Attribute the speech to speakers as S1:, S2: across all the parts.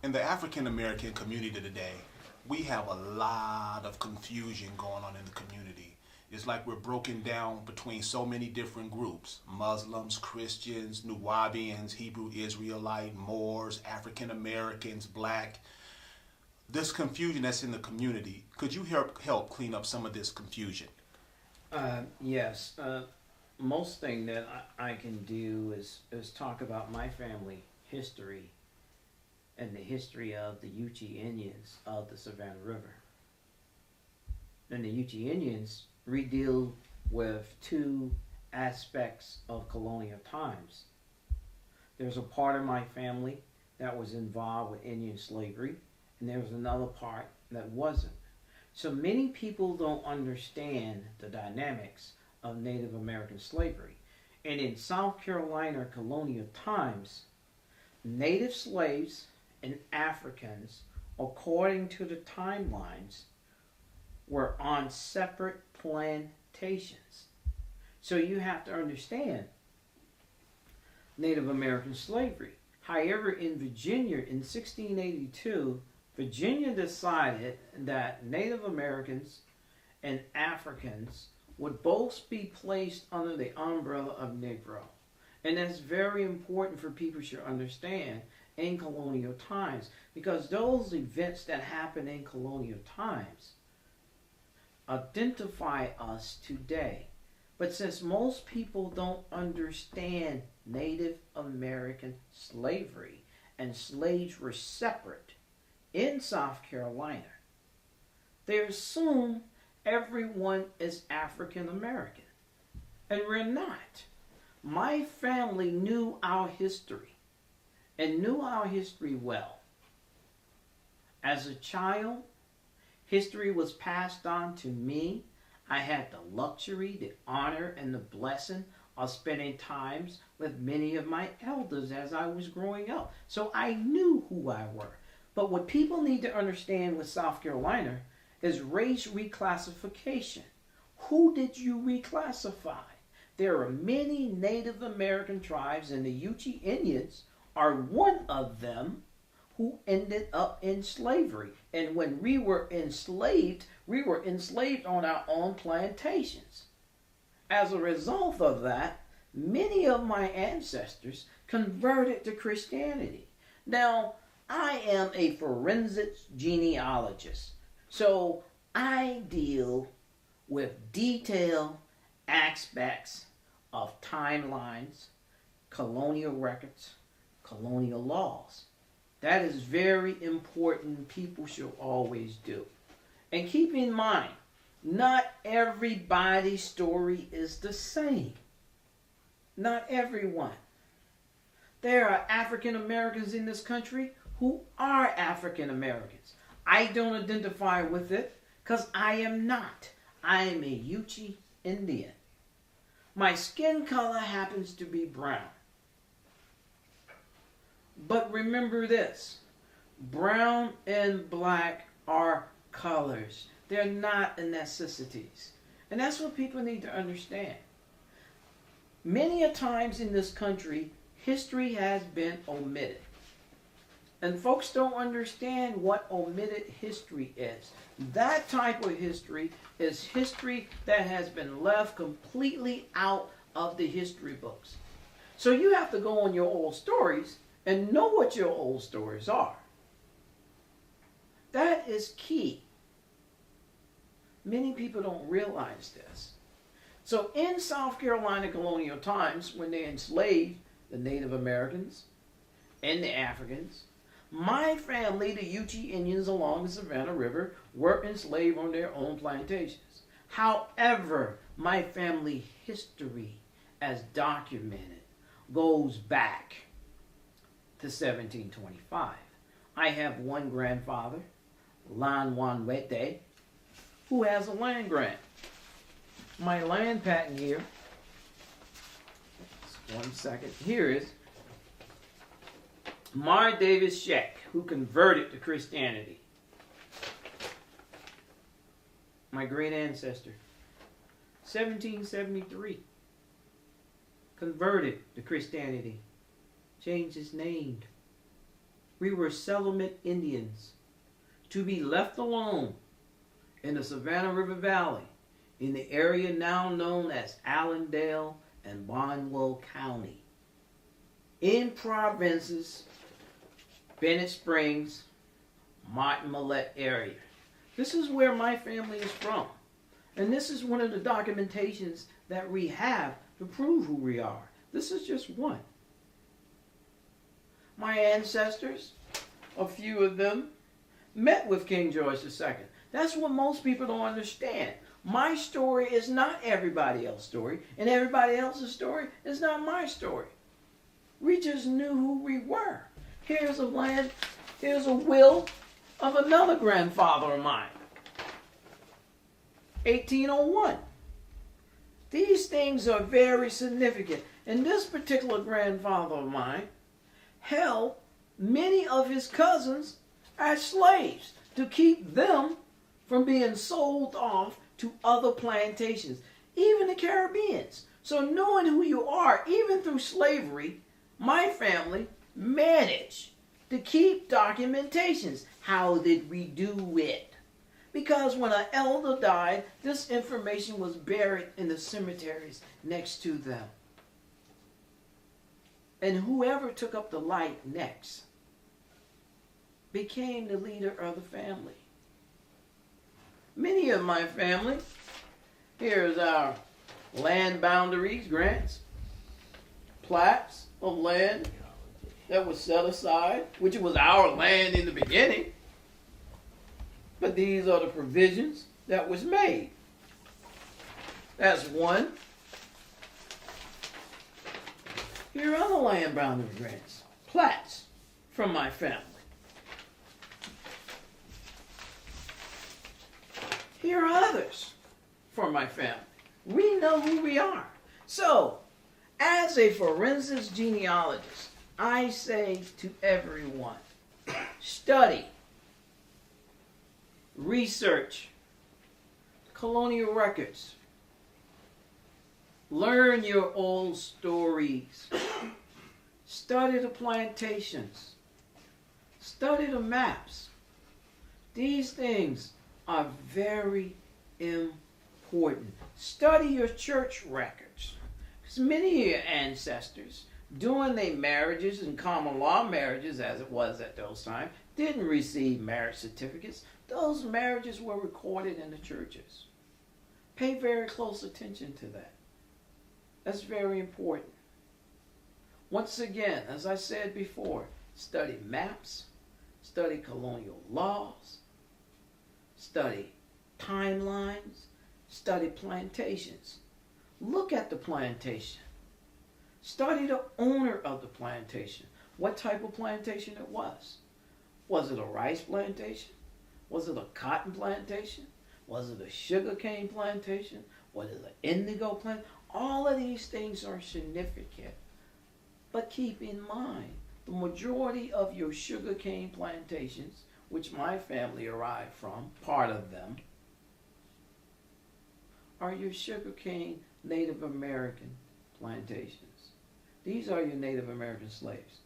S1: In the African American community today, we have a lot of confusion going on in the community. It's like we're broken down between so many different groups: Muslims, Christians, Nuwabians, Hebrew Israelite, Moors, African Americans, black. This confusion that's in the community, could you help clean up some of this confusion?
S2: Yes. Most thing that I can do is talk about my family history and the history of the Yuchi Indians of the Savannah River. And the Yuchi Indians we deal with two aspects of colonial times. There's a part of my family that was involved with Indian slavery, and there was another part that wasn't. So many people don't understand the dynamics of Native American slavery. And in South Carolina colonial times, Native slaves and Africans, according to the timelines, were on separate plantations. So you have to understand Native American slavery. However, in Virginia in 1682, Virginia decided that Native Americans and Africans would both be placed under the umbrella of Negro. And that's very important for people to understand in colonial times, because those events that happen in colonial times identify us today. But since most people don't understand Native American slavery, and slaves were separate in South Carolina, they assume everyone is African American. And we're not. My family knew our history, and knew our history well. As a child, history was passed on to me. I had the luxury, the honor, and the blessing of spending times with many of my elders as I was growing up. So I knew who I were. But what people need to understand with South Carolina is race reclassification. Who did you reclassify? There are many Native American tribes, and the Yuchi Indians are one of them, who ended up in slavery. And when we were enslaved on our own plantations. As a result of that, many of my ancestors converted to Christianity. Now, I am a forensic genealogist, so I deal with detailed aspects of timelines, colonial records, colonial laws. That is very important. People should always do. And keep in mind, not everybody's story is the same. Not everyone. There are African Americans in this country who are African Americans. I don't identify with it because I am not. I am a Yuchi Indian. My skin color happens to be brown. But remember this, brown and black are colors. They're not necessities. And that's what people need to understand. Many a times in this country, history has been omitted. And folks don't understand what omitted history is. That type of history is history that has been left completely out of the history books. So you have to go on your old stories and know what your old stories are. That is key. Many people don't realize this. So in South Carolina colonial times, when they enslaved the Native Americans and the Africans, my family, the Yuchi Indians along the Savannah River, were enslaved on their own plantations. However, my family history, as documented, goes back to 1725. I have one grandfather, Lan Wanwete, who has a land grant. My land patent here, just one second, here is Mar Davis Sheck, who converted to Christianity. My great ancestor, 1773, converted to Christianity, changed his name We were settlement Indians to be left alone in the Savannah River Valley in the area now known as Allendale and Barnwell County. In provinces, Bennett Springs, Martin Millet area. This is where my family is from. And this is one of the documentations that we have to prove who we are. This is just one. My ancestors, a few of them, met with King George II. That's what most people don't understand. My story is not everybody else's story, and everybody else's story is not my story. We just knew who we were. Here's a will of another grandfather of mine. 1801. These things are very significant. And this particular grandfather of mine held many of his cousins as slaves to keep them from being sold off to other plantations, even the Caribbeans. So knowing who you are, even through slavery, my family managed to keep documentations. How did we do it? Because when an elder died, this information was buried in the cemeteries next to them. And whoever took up the light next became the leader of the family. Many of my family, here's our land boundaries, grants, plats of land that was set aside, which was our land in the beginning. But these are the provisions that was made. That's one. Here are other land boundary grants, plats from my family. Here are others from my family. We know who we are. So, as a forensics genealogist, I say to everyone, study, research, colonial records, learn your old stories, study the plantations, study the maps. These things are very important. Study your church records. Because many of your ancestors, during their marriages and common law marriages, as it was at those times, didn't receive marriage certificates. Those marriages were recorded in the churches. Pay very close attention to that. That's very important. Once again, as I said before, study maps, study colonial laws, study timelines, study plantations. Look at the plantation. Study the owner of the plantation. What type of plantation it was. Was it a rice plantation? Was it a cotton plantation? Was it a sugar cane plantation? Was it an indigo plantation? All of these things are significant. But keep in mind, the majority of your sugar cane plantations, which my family arrived from, part of them, are your sugar cane Native American plantations. These are your Native American slaves.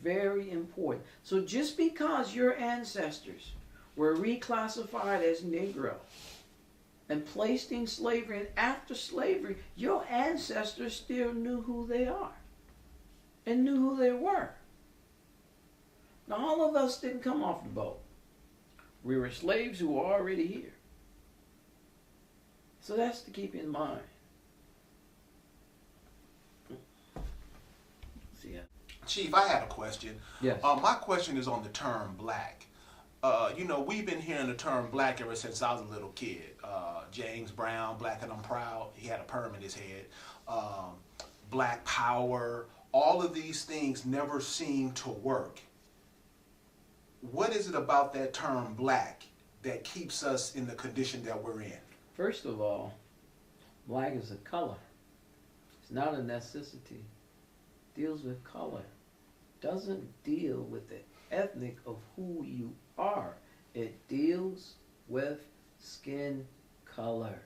S2: Very important. So just because your ancestors were reclassified as Negro and placed in slavery, and after slavery, your ancestors still knew who they are and knew who they were. Now, all of us didn't come off the boat. We were slaves who were already here. So that's to keep in mind.
S1: Chief, I had a question.
S2: Yes.
S1: My question is on the term black. We've been hearing the term black ever since I was a little kid. James Brown, Black and I'm Proud, he had a perm in his head. Black power, all of these things never seem to work. What is it about that term black that keeps us in the condition that we're in?
S2: First of all, black is a color. It's not a necessity. It deals with color. Doesn't deal with the ethnic of who you are. It deals with skin color.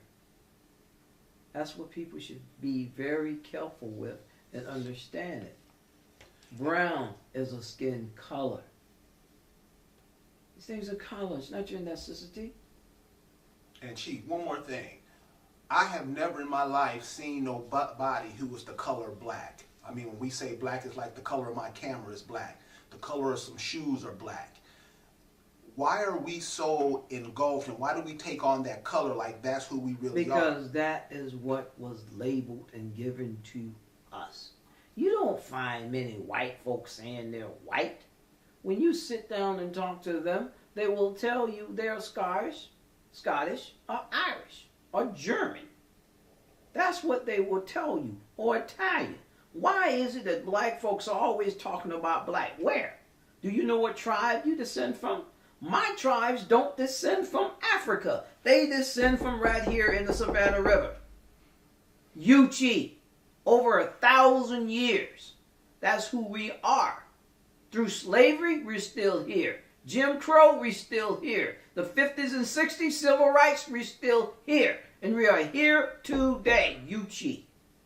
S2: That's what people should be very careful with and understand it. Brown is a skin color. These things are colors, not your necessity.
S1: And Chief, one more thing. I have never in my life seen no body who was the color black. I mean, when we say black, it's like the color of my camera is black. The color of some shoes are black. Why are we so engulfed, and why do we take on that color like that's who we really are?
S2: Because that is what was labeled and given to us. You don't find many white folks saying they're white. When you sit down and talk to them, they will tell you they're Scottish, or Irish, or German. That's what they will tell you, or Italian. Why is it that black folks are always talking about black? Where? Do you know what tribe you descend from? My tribes don't descend from Africa. They descend from right here in the Savannah River. Yuchi. Over 1,000 years. That's who we are. Through slavery, we're still here. Jim Crow, we're still here. The 50s and 60s, civil rights, we're still here. And we are here today. Yuchi.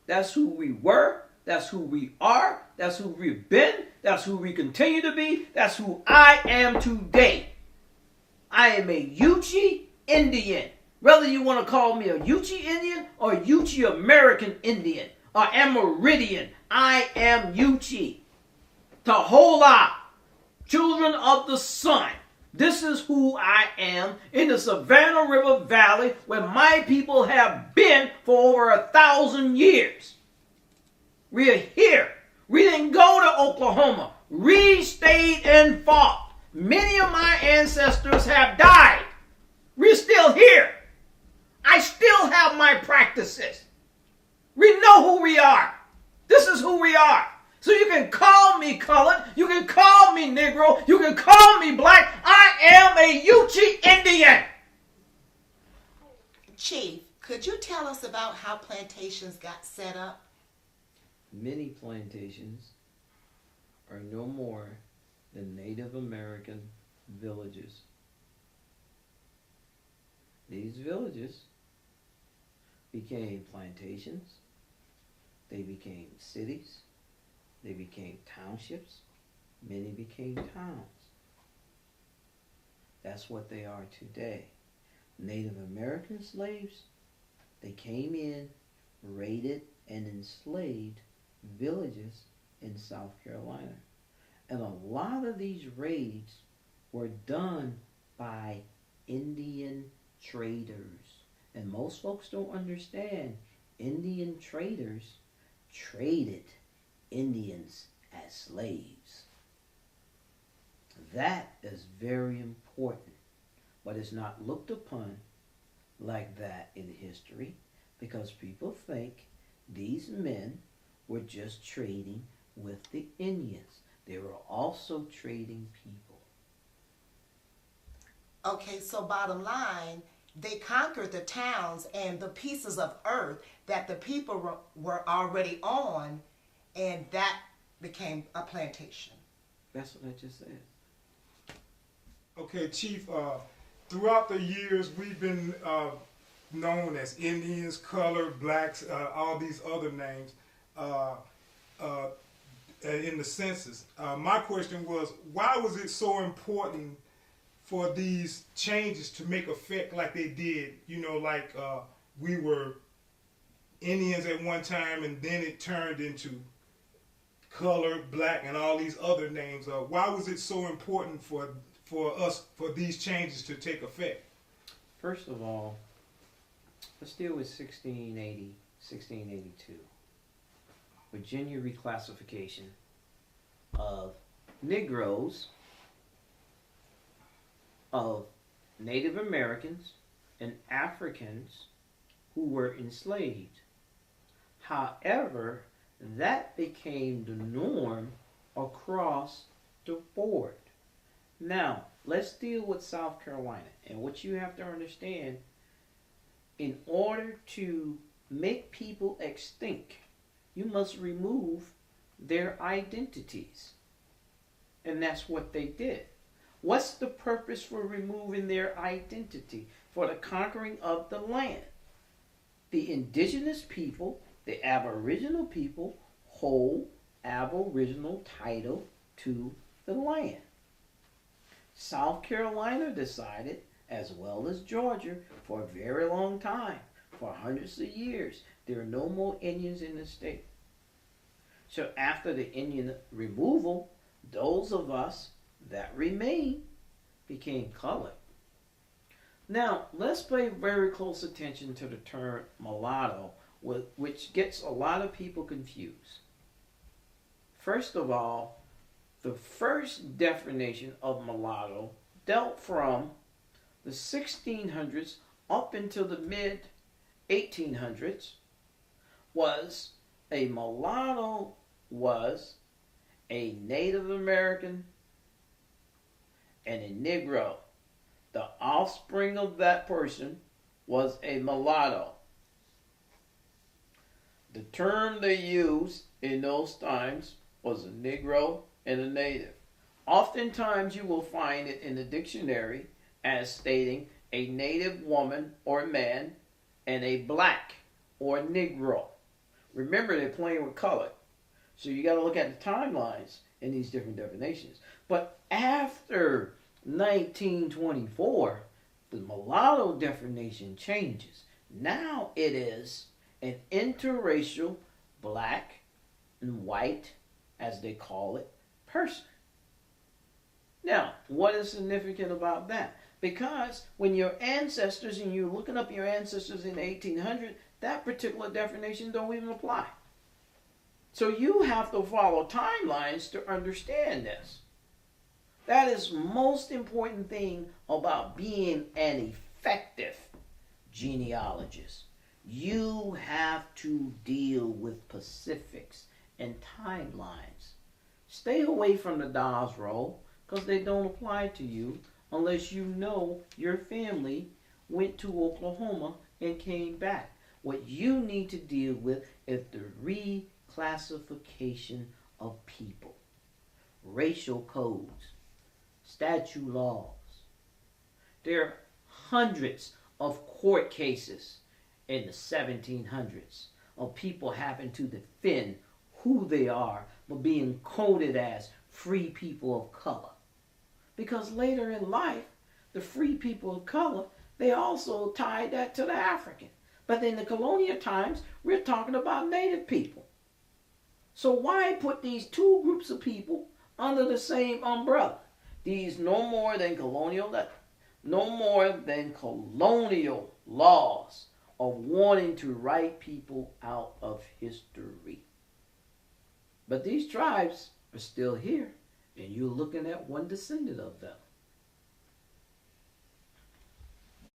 S2: That's who we were. That's who we are. That's who we've been. That's who we continue to be. That's who I am today. I am a Yuchi Indian. Whether you want to call me a Yuchi Indian or a Yuchi American Indian or Amerindian, I am Yuchi. Tahola, children of the sun. This is who I am in the Savannah River Valley where my people have been for over 1,000 years. We are here. We didn't go to Oklahoma. We stayed and fought. Many of my ancestors have died. We're still here. I still have my practices. We know who we are. This is who we are. So you can call me colored. You can call me Negro. You can call me black. I am a Yuchi Indian.
S3: Chief, could you tell us about how plantations got set up?
S2: Many plantations are no more than Native American villages. These villages became plantations. They became cities. They became townships. Many became towns. That's what they are today. Native American slaves, they came in, raided, and enslaved villages in South Carolina. And a lot of these raids were done by Indian traders. And most folks don't understand Indian traders traded Indians as slaves. That is very important, but it's not looked upon like that in history because people think these men were just trading with the Indians. They were also trading people.
S3: Okay, so bottom line, they conquered the towns and the pieces of earth that the people were already on, and that became a plantation.
S2: That's what I just said.
S4: Okay, Chief, throughout the years we've been known as Indians, colored, blacks, all these other names in the census. My question was, why was it so important for these changes to make effect like they did? You know, like we were Indians at one time and then it turned into colored, black, and all these other names. Why was it so important for us, for these changes to take effect?
S2: First of all, let's deal with 1680, 1682. Virginia reclassification of Negroes, of Native Americans, and Africans who were enslaved. However, that became the norm across the board. Now, let's deal with South Carolina. And what you have to understand, in order to make people extinct, you must remove their identities. And that's what they did. What's the purpose for removing their identity? For the conquering of the land. The indigenous people, the aboriginal people, hold aboriginal title to the land. South Carolina decided, as well as Georgia, for a very long time, for hundreds of years, there are no more Indians in the state. So after the Indian removal, those of us that remain became colored. Now, let's pay very close attention to the term mulatto, which gets a lot of people confused. First of all, the first definition of mulatto dealt from the 1600s up until the mid 1800s was a mulatto was a Native American and a Negro. The offspring of that person was a mulatto. The term they used in those times was a Negro and a Native. Oftentimes you will find it in the dictionary as stating a Native woman or man and a black or Negro. Remember, they're playing with color. So you got to look at the timelines in these different definitions. But after 1924, the mulatto definition changes. Now it is an interracial black and white, as they call it, person. Now, what is significant about that? Because when your ancestors, and you're looking up your ancestors in the 1800s, that particular definition don't even apply. So you have to follow timelines to understand this. That is the most important thing about being an effective genealogist. You have to deal with specifics and timelines. Stay away from the Dawes roll because they don't apply to you unless you know your family went to Oklahoma and came back. What you need to deal with is the reclassification of people, racial codes, statute laws. There are hundreds of court cases in the 1700s of people having to defend who they are but being coded as free people of color. Because later in life, the free people of color, they also tied that to the African. But in the colonial times, we're talking about Native people. So why put these two groups of people under the same umbrella? These no more than colonial laws of wanting to write people out of history. But these tribes are still here, and you're looking at one descendant of them.